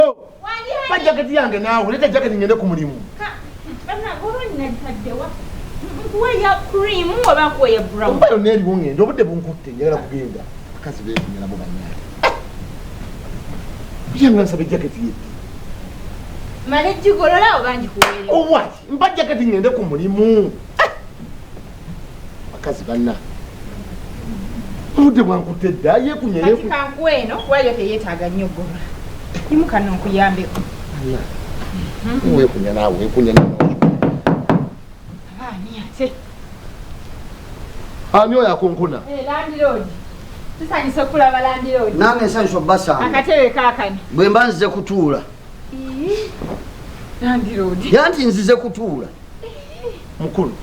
Yo. Ba jacket yange naawe leta jacket ngende ku mulimu. Bana goroni najitaddewa. Kuwe ya cream oba kuwe ya brown. Mbayo neri wongende obudde bunkutte njagala kugenda. Akazi be kunyala bo banyala. Yanga nsabe jacket ye. Male jigolola obanji kuwele. Oh what? Mba jacket ngende ku mulimu. Akazi banna. Obudde bwankutte dda ye kunyere ku. Kankweno wayo teyetaaga nnyo goma. Imuka n'okuyambeko. Uwe kunya nawe kunya nawe. Ani ate. Anyo yakonkona. Landiloodi. Tusanyisa okulaba Landiloodi. Nange nsanyusa obbasanga. Akatebe kaakani. Bwe mba nzize kutuula. Landiloodi. Yanti nzize kutuula. Mukulu.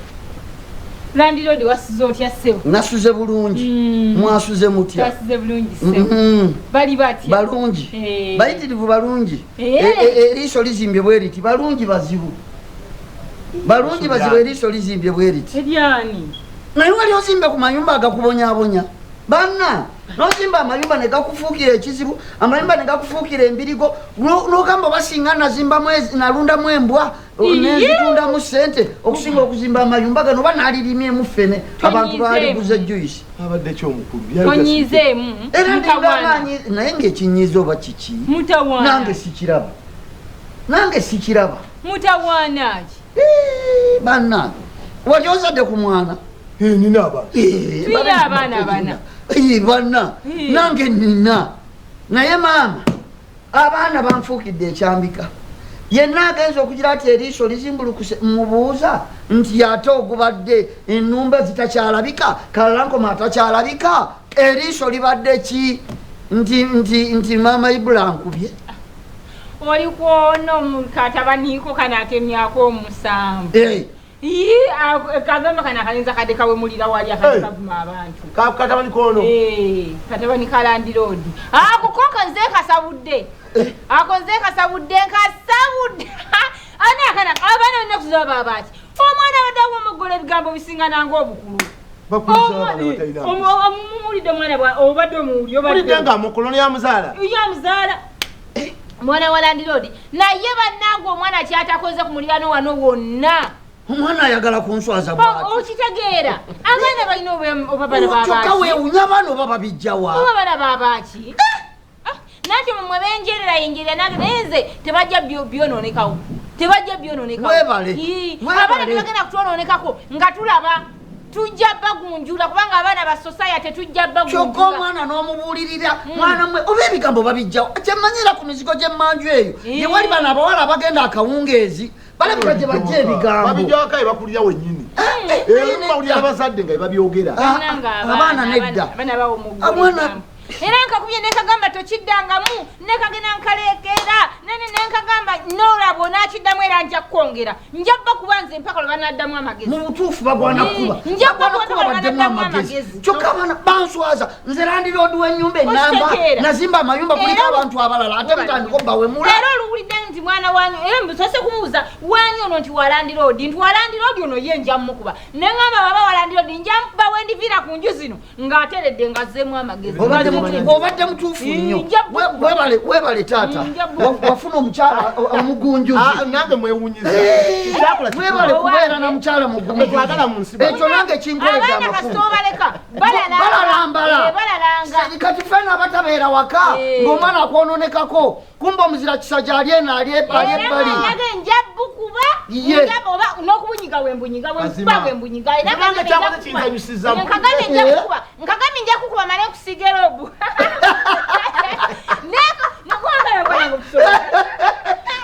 Landiloodi wasuze otya ssebo? Nasuze bulungi. Mwasuze mutya? Wasuze bulungi ssebo. Bali batya? Balungi. Bayitirivu balungi. Eriiso lizimbye bwe riti balungi bazibu. Balungi bazibu eriiso lizimbye bwe riti. Ebyani? Naye wali ozimbe ku mayumba agakubonyaabonya. Banna nozimba amayumba ne gakufuukira ekizibu, amayumba ne gakufuukira embirigo, n'ogamba basinga nazimba mwezi nalundamu embwa nezitundamu ssente okusinga okuzimba amayumba gano banaalirimmyemu ffene abantu baaliguze juice. Abadde ekyomukulu onyizeemu era ndingamanyi naye ng'ekinyiza oba kiki nange sikiraba mutawaanaki banna wali ozadde ku mwana nina abaana twina abaana bana banna nange nina naye maama abaana banfuukidde ekyambika yenna agenza okugira ati eriiso lizimbulukuse mubuuza nti ate ogubadde ennumba zitakyalabika kalalankoma atakyalabika eriiso libadde ki nti maama ibula nkubye oli kwona mukatabaniiko kanatemyako omusanvu kagamba kana kalinza kade kawe mulira wali akavuma abantu katabani kono katabani Landiloodi akukoka nze kasabudde akonze kasabudde ana kana abana nakuza babati omwana wadawo mugole bigambo bisingana ng'obukulu omulide mwana bwa obadde omuli obadde nga mukulu ya muzaala mwana wa Landiloodi naye bannange omwana kyatakoze ku muliraano wano wonna omwana ayagala kunswaza bwati okitegeera abaana balina obabana babaki kyokka weewunya abaana oba babijjawa obabana babaki nati mwe benjerera yenjerera nange naye nze tebajja byonoonekawo webale abaana tebagenda kutwonoonekako nga tulaba tujja bagunjula kubanga abaana ba society tujja bagunjula kyokka omwana n'omubuulirira mwana mwe oba ebigambo babijjawo kyemmanyira ku mizigo gy'emmanju eyo ye wali bano abawala abagenda akawungeezi balabika gye bajja ebigambo babijjawaka ebakulira wennyini bawulira abazadde nga ebabyogera abaana nedda era nkakubye nekagamba tokiddangamu nekagenda nkaleekera nenkagamba nolabo nakiddamu era nja kukwongera njabba kuba nze mpaka lwe banaddamu amagezi mu butuufu bagwana kuba baddemu amagezi kyokka abaana banswaza nze Landiloodi w'ennyumba ennamba nazimba amayumba kuliko abantu abalala ate mutandika obbawemula era oluwulidde nti mwana wanyu mbisose kumubuuza wanyu ono nti wa Landiloodi ono ye nja mmukuba neŋŋamba baba wa Landiloodi nja bawendiviira ku nju zino ng'ateredde ngazzeemu amagezi obadde mutuufu nnyo webale taata wafuna omukyala omugunjuzi nange mwewunyiza webale kubeera na mukyala mugunjuzi ekyo nange kinkoledde amakulu balalambala kati ffena abatabeera waka ng'omwana akwononekako kumba omuzira kisa gyali eno ali ebbali n'okubunyiga wembunyiga nkagambye nja kukuba male nkusiga erobu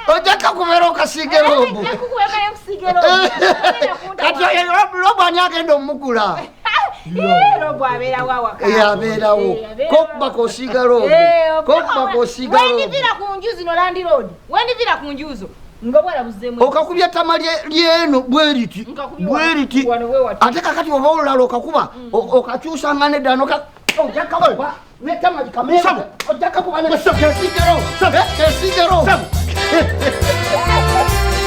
ojjaka kubeera okasiga erobu kati robu ani agenda omugula robu abeerawo kokuba kosiga robu wendivira ku nju zino Landiloodi wendivira ku nju zo okakubya ettama lyeno bweriti ate kakati oba olulala okakuba okakyusanga neddano ojakakuba nettama likamera ojakakuba kesigero